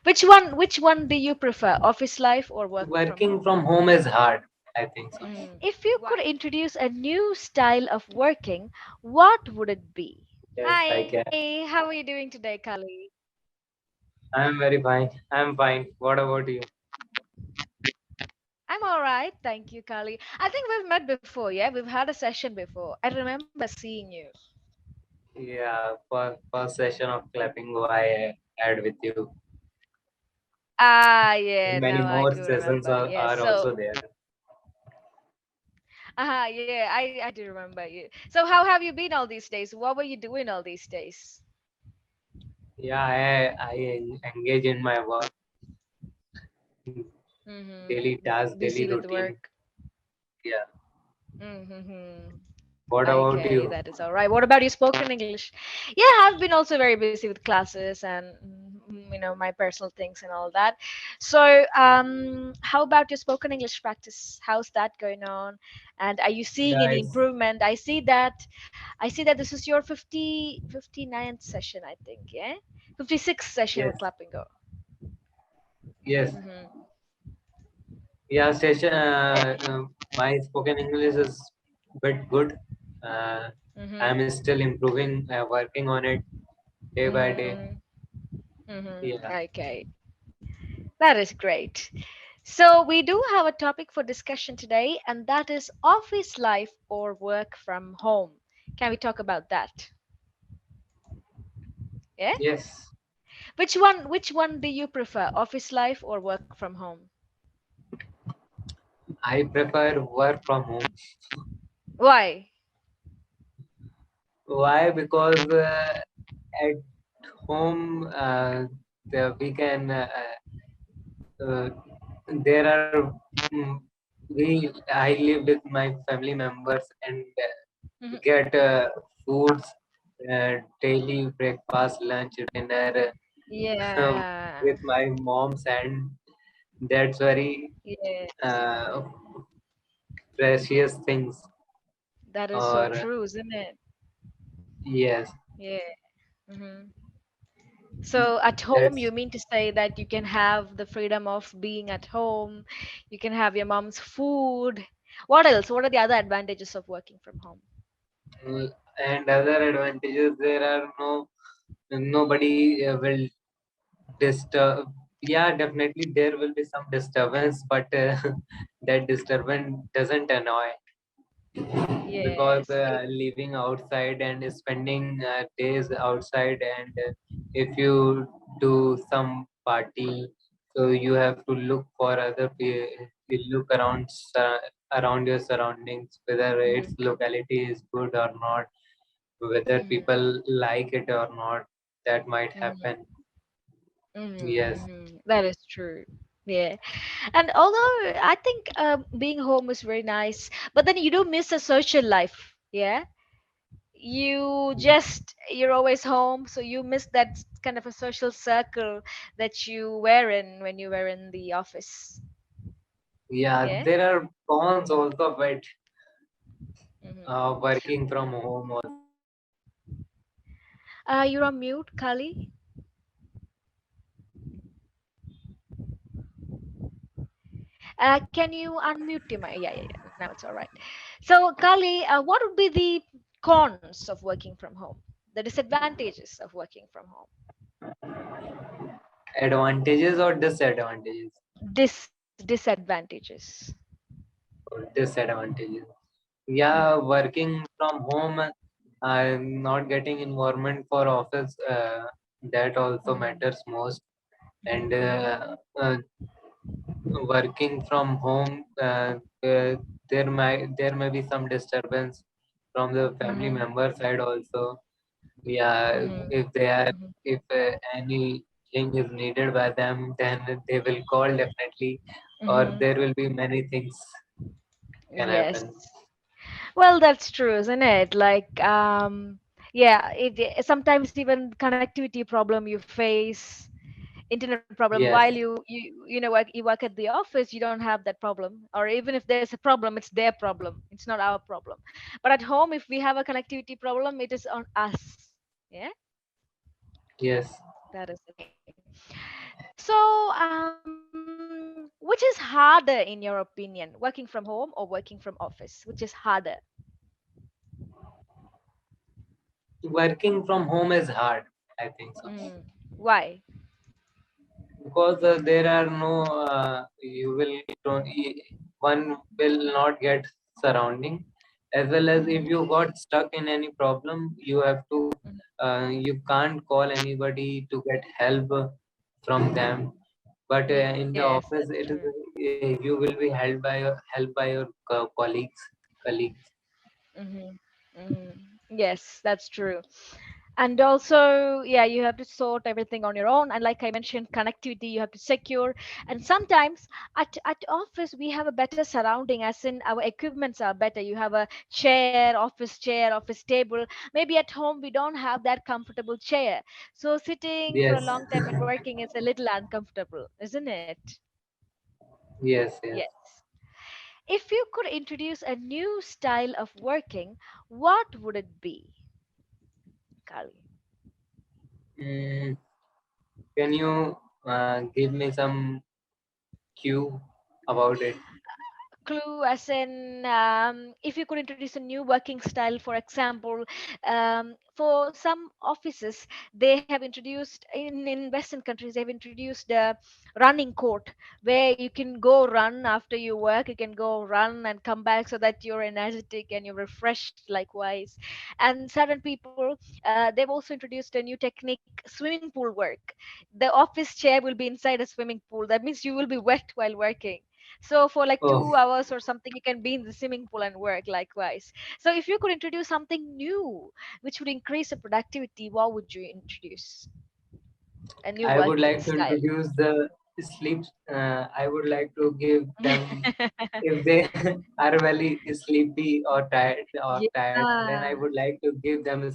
Which one do you prefer? Office life or work from Working home? from home is hard, I think so. If you could Why? introduce a new style of working, what would it be? Yes, I can. Hi, how are you doing today, Kali? I'm very fine. I'm fine. What about you? I'm all right, thank you, Kali. I think we've met before, yeah? We've had a session before. I remember seeing you. Yeah, first session of Clapingo I had with you. Ah, yeah, And many now I more do sessions remember. Yeah, are so, also there. yeah, I do remember you. So, how have you been all these days? What were you doing all these days? Yeah, I engage in my work, daily task, Busy daily with routine. work. Yeah. Mm-hmm. What about Okay, you? that is all right. What about you spoken English? Yeah, I've been also very busy with classes and my personal things and all that. So, how about your spoken English practice? How's that going on? And are you seeing Yeah, any it's improvement? I see that this is your 59th session, I think, yeah? 56th session yes, with Clapingo. yes. Mm-hmm. Yeah, session. My spoken English is bit good. Uh, I'm Mm-hmm. still improving, working on it day by day. Mm-hmm. Yeah, Mm-hmm. Okay. That is great. So, we do have a topic for discussion today, and that is office life or work from home. Can we talk about that? Yeah? yes. Which one do you prefer, office life or work from home? I prefer work from home. Why? Why? Because at home, we can. Uh, there are. mm, I live with my family members and Mhm. get foods, daily breakfast, lunch, dinner Yeah. with my mom's, and that's very Yes. uh, precious things. That is so Or true, isn't it? yes, Yeah. hmm So at home, that's you mean to say that you can have the freedom of being at home, you can have your mom's food. What else? What are the other advantages of working from home? and other advantages. There are nobody will disturb. Yeah, definitely there will be some disturbance, but that disturbance doesn't annoy because Yes. living outside and spending days outside, and if you do some party, so you have to look for other people. You look around your surroundings, whether its Mm-hmm. locality is good or not, whether Mm-hmm. people like it or not. That might Mm-hmm. happen. Mm-hmm. Yes, Mm-hmm. That is true. Yeah. And although I think being home is very nice, but then you do miss a social life. Yeah. You're always home, so you miss that kind of a social circle that you were in when you were in the office. yeah, Yeah. there are cons also of it. Mm-hmm. Working from home also. You're on mute, Kali. Can you unmute your mic? Yeah, yeah, yeah. Now it's all right. So, Kali, what would be the cons of working from home? The disadvantages of working from home? Advantages or disadvantages? Disadvantages. Or disadvantages. Yeah, working from home, not getting environment for office, that also Mm-hmm. matters most. And Mm-hmm. working from home, there may be some disturbance from the family Mm-hmm. member side also. Yeah, Mm-hmm. if they are, if anything is needed by them, then they will call definitely, or Mm-hmm. there will be many things can Yes. happen. Well, that's true, isn't it? Like, yeah, sometimes even connectivity problem you face, internet problem while Yes, you work at the office, you don't have that problem, or even if there's a problem, it's their problem, it's not our problem. But at home, if we have a connectivity problem, it is on us. Yeah, yes. that is the thing. So So, which is harder in your opinion, working from home or working from office? Which is harder? Working from home is hard, I think so, Why? because there are no you will don't, one will not get surrounding, as well as if Mm-hmm. you got stuck in any problem, you have to you can't call anybody to get help from them. But in the Yes, office, that's it is true. you will be helped by your colleagues. Mm-hmm. Mm-hmm. Yes, that's true. And also, yeah, you have to sort everything on your own. And like I mentioned, connectivity you have to secure. And sometimes at office we have a better surrounding, as in our equipments are better. You have a chair, office table. Maybe at home we don't have that comfortable chair. So sitting for a Yes. long time and working is a little uncomfortable, isn't it? Yes, yes. Yes. If you could introduce a new style of working, what would it be, Kali? mm, can you give me some cue about it? Clue as in, if you could introduce a new working style, for example, for some offices they have introduced, in western countries they've introduced a running court where you can go run after you work, you can go run and come back so that you're energetic and you're refreshed likewise. And certain people, they've also introduced a new technique, swimming pool work. The office chair will be inside a swimming pool, that means you will be wet while working. So for like Oh, 2 hours or something, you can be in the swimming pool and work likewise. So if you could introduce something new which would increase the productivity, what would you introduce? A new I would working like to style. introduce the sleep. I would like to give them, if they are very sleepy or tired, then I Yeah, would like to give them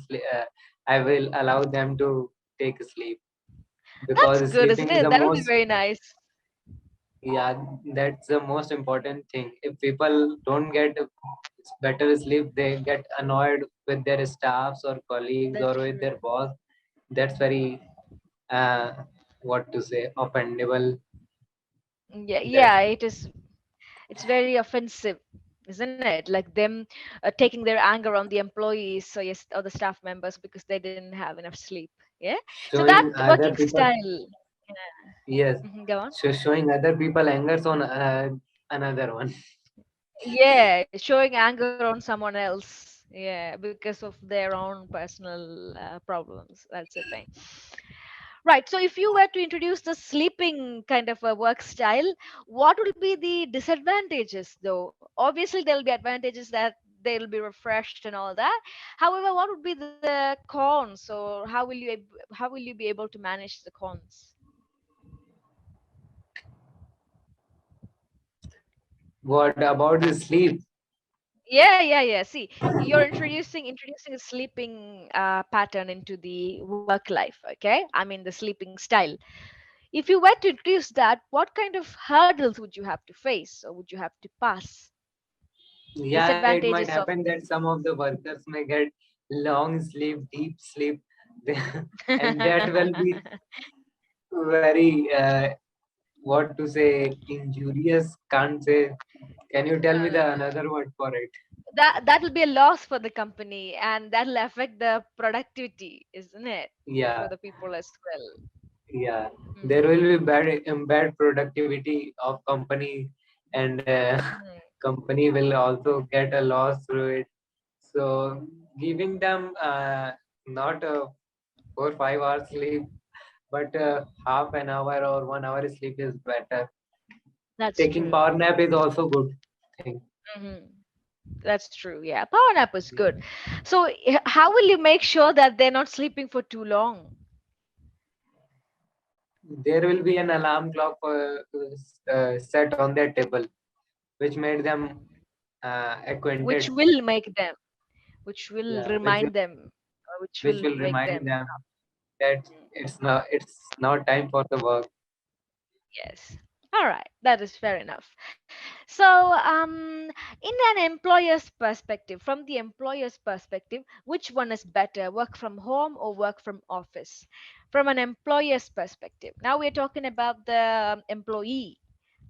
I will allow them to take sleep, that's because good, isn't sleeping is it? the That would be most, very nice. yeah, that's the most important thing. If people don't get better sleep, they get annoyed with their staffs or colleagues That's or with true. their boss. That's very uh, what to say, offendable. Yeah, That yeah, it is. It's very offensive, isn't it? Like them taking their anger on the employees, so yes, or the staff members because they didn't have enough sleep. Yeah. So that showing other working people, style. yes, Go on. showing other people angers on another one. Yeah, showing anger on someone else. Yeah, because of their own personal problems. That's the thing. Right. So if you were to introduce the sleeping kind of a work style, what will be the disadvantages though? Obviously, there will be advantages that they'll be refreshed and all that. However, what would be the cons, or how will you be able to manage the cons? What about the sleep? Yeah, yeah, yeah. See, you're introducing a sleeping pattern into the work life, okay? I mean the sleeping style. If you were to introduce that, what kind of hurdles would you have to face or would you have to pass? Yeah, it might Disadvantages of happen that some of the workers may get long sleep, deep sleep, and that will be very what to say, injurious. Can't say. Can you tell me the another word for it? that will be a loss for the company and that'll affect the productivity, isn't it? For Yeah, the people as well. yeah. There Hmm. will be bad productivity of company, and Hmm. company will also get a loss through it. So giving them not 4 5 hours sleep, but half an hour or 1 hour sleep is better. That's Taking true. power nap is also good thing. Hmm. That's true. Yeah, power nap is good. So, how will you make sure that they're not sleeping for too long? There will be an alarm clock set on their table, which made them Which acquainted. will make them, which will Yeah, which remind them, or which which will will make remind them. them that it's now time for the work. Yes. All right, that is fair enough. So, in an employer's perspective, from the employer's perspective, which one is better, work from home or work from office? From an employer's perspective. Now we're talking about the employee.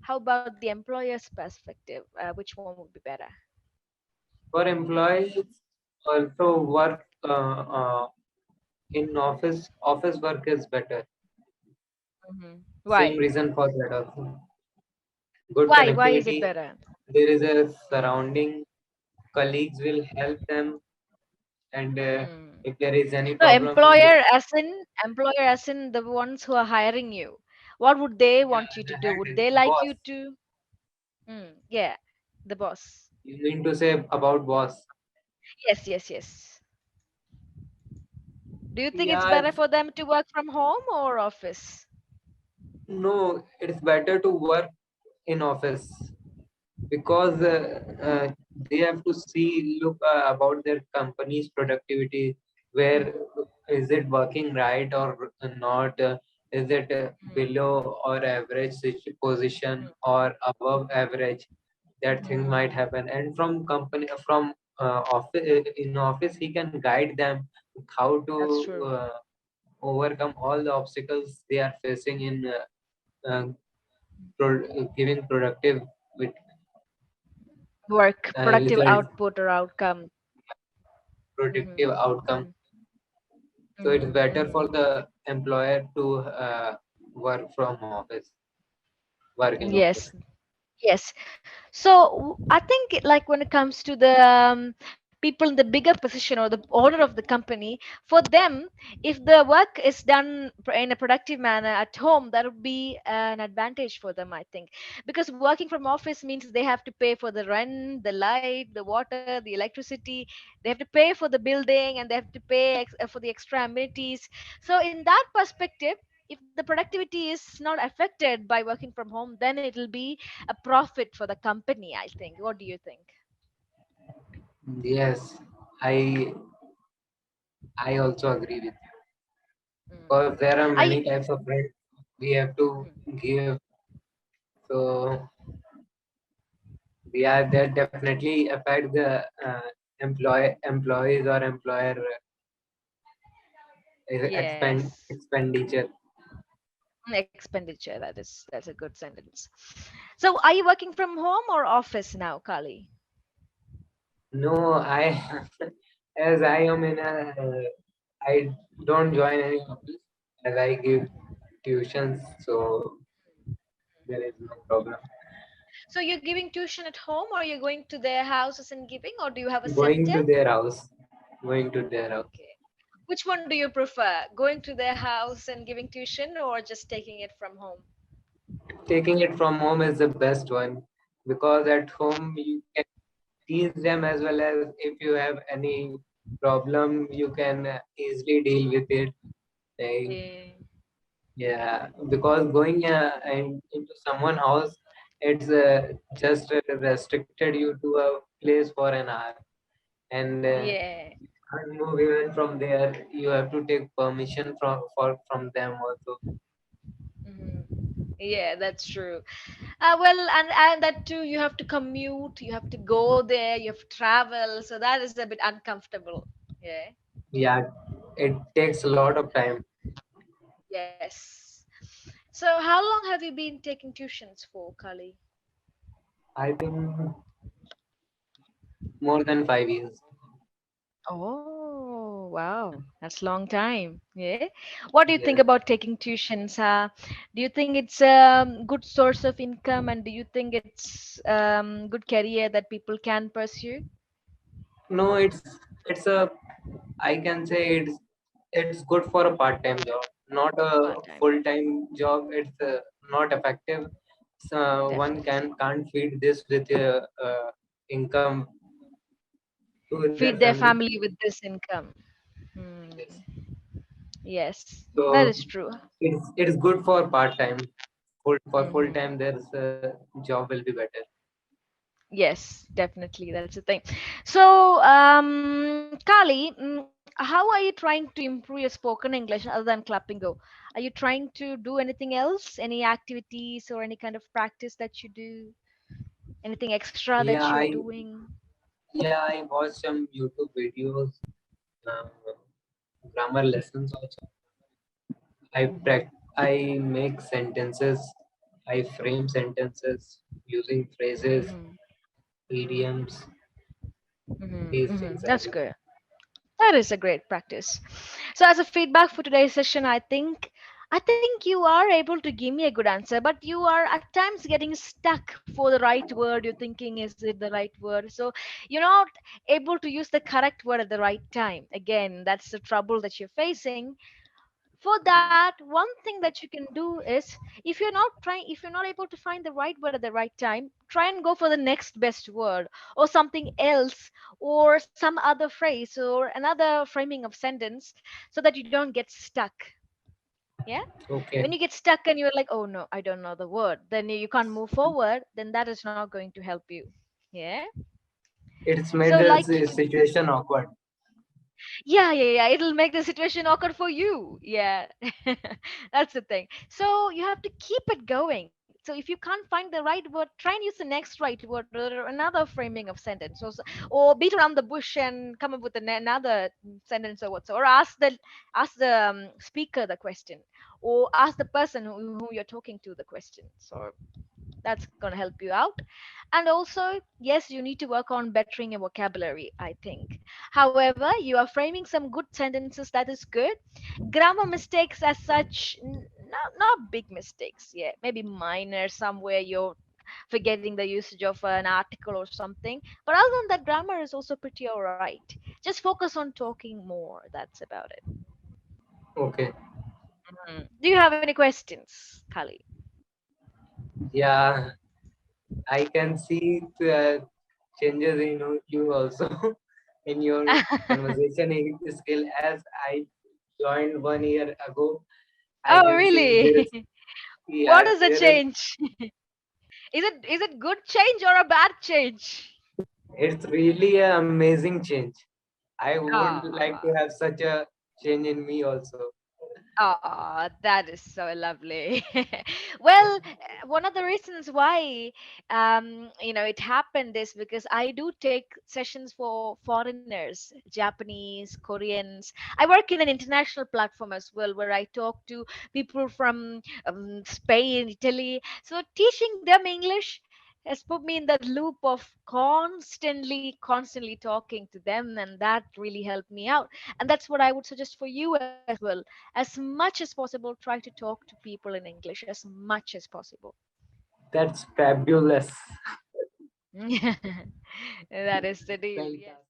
How about the employer's perspective? Which one would be better? For employees, also work in office. Office work is better. Same Why? reason for that also. Good Why? Why is it connectivity. better? There is a surrounding. Colleagues will help them, and Hmm. if there is any No, problem, employer as in the ones who are hiring you. What would they want you to the do? head, Would they the like boss. you to? Yeah, the boss. You mean to say about boss? Yes, yes, yes. Do you think it's Yeah, better for them to work from home or office? no, it's better to work in office because they have to see look about their company's productivity. Where is it working right or not? Is it below or average position or above average? That thing might Mm, happen, and from company from office in office he can guide them how to that's true. overcome all the obstacles they are facing in giving productive with Work, productive results, output or outcome. productive outcome. Mm-hmm. So it's Mm-hmm. better for Mm-hmm. the employer to work from office, work in office. Yes, yes. So I think like when it comes to the people in the bigger position or the owner of the company, for them, if the work is done in a productive manner at home, that would be an advantage for them, I think, because working from office means they have to pay for the rent, the light, the water, the electricity. They have to pay for the building and they have to pay for the extra amenities. So in that perspective, if the productivity is not affected by working from home, then it'll be a profit for the company, I think. What do you think? Yes, I I also agree with you Mm. because there are I many types of rent we have to give. So yeah, that definitely affect the employees or employer yes, expenditure. expenditure. That's a good sentence. So, are you working from home or office now, Kali? No, I as I am in a I don't join any office as I give tuitions, so there is no problem. So, you're giving tuition at home, or you're going to their houses and giving, or do you have a Going center? to their house, going to their house. Okay. Which one do you prefer? Going to their house and giving tuition, or just taking it from home? Taking it from home is the best one because at home you can tease them as well as if you have any problem, you can easily deal with it. Like, Yeah. yeah, because going into someone house, it's just restricted you to a place for an hour, and Yeah. you can't move even from there. You have to take permission from them also. Yeah, that's true. Well, and that too, you have to commute, you have to go there, you have to travel, so that is a bit uncomfortable. Yeah. Yeah, it takes a lot of time. Yes. So, how long have you been taking tuitions for, Kali? I think more than 5 years. Oh, wow. That's long time. Yeah. What do you think Yes. about taking tuitions? Do you think it's a good source of income, and do you think it's good career that people can pursue? No, it's a I can say it's good for a part-time job, not a Part time, full-time job. It's not effective. So one definitely. can't feed this with income to their Feed their family. family with this income. Hmm. Yes. Yes, that So is true. it's good for part-time. For Hmm. full-time, there's a job will be better. Yes, definitely. That's the thing. So, Kali, how are you trying to improve your spoken English other than Clapingo? Are you trying to do anything else? Any activities or any kind of practice that you do? Anything extra Yeah, that you're I doing? yeah I watch some YouTube videos, uh, grammar lessons also. I make sentences. I frame sentences using phrases, Mm-hmm. idioms. Mm-hmm. These Mm-hmm. things I That's do. good. That is a great practice. So, as a feedback for today's session, I think you are able to give me a good answer, but you are at times getting stuck for the right word. You're thinking, is it the right word? So you're not able to use the correct word at the right time. Again, that's the trouble that you're facing. For that, one thing that you can do is, if you're not able to find the right word at the right time, try and go for the next best word or something else, or some other phrase or another framing of sentence, so that you don't get stuck. Yeah, when Okay, you get stuck and you're like, oh no, I don't know the word, then you can't move forward, then that is not going to help you. Yeah. it's made So the like you, situation awkward. yeah, it'll make the situation awkward for you. Yeah. That's the thing. So you have to keep it going. So if you can't find the right word, try and use the next right word or another framing of sentence, or beat around the bush and come up with another sentence or whatsoever, or ask the speaker the question, or ask the person who you're talking to the question. So that's going to help you out. And also, yes, you need to work on bettering your vocabulary, I think. However, you are framing some good sentences, that is good. Grammar mistakes as such, not big mistakes, yeah, maybe minor, somewhere you're forgetting the usage of an article or something. But other than that, grammar is also pretty all right. Just focus on talking more, that's about it. Okay. Do you have any questions, Kali? Yeah, I can see changes in you also in your conversation skill. As I joined 1 year ago, I Oh, can see there is, really? What yeah, is the there is, change? Is it good change or a bad change? it's really an amazing change. I would like Ah, to have such a change in me also. that is so lovely. Well, one of the reasons why it happened is because I do take sessions for foreigners, Japanese, Koreans. I work in an international platform as well, where I talk to people from Spain, Italy. So teaching them English has put me in that loop of constantly talking to them, and that really helped me out. And that's what I would suggest for you as well. As much as possible, try to talk to people in English as much as possible. That's fabulous. That is the deal, yes. Fantastic.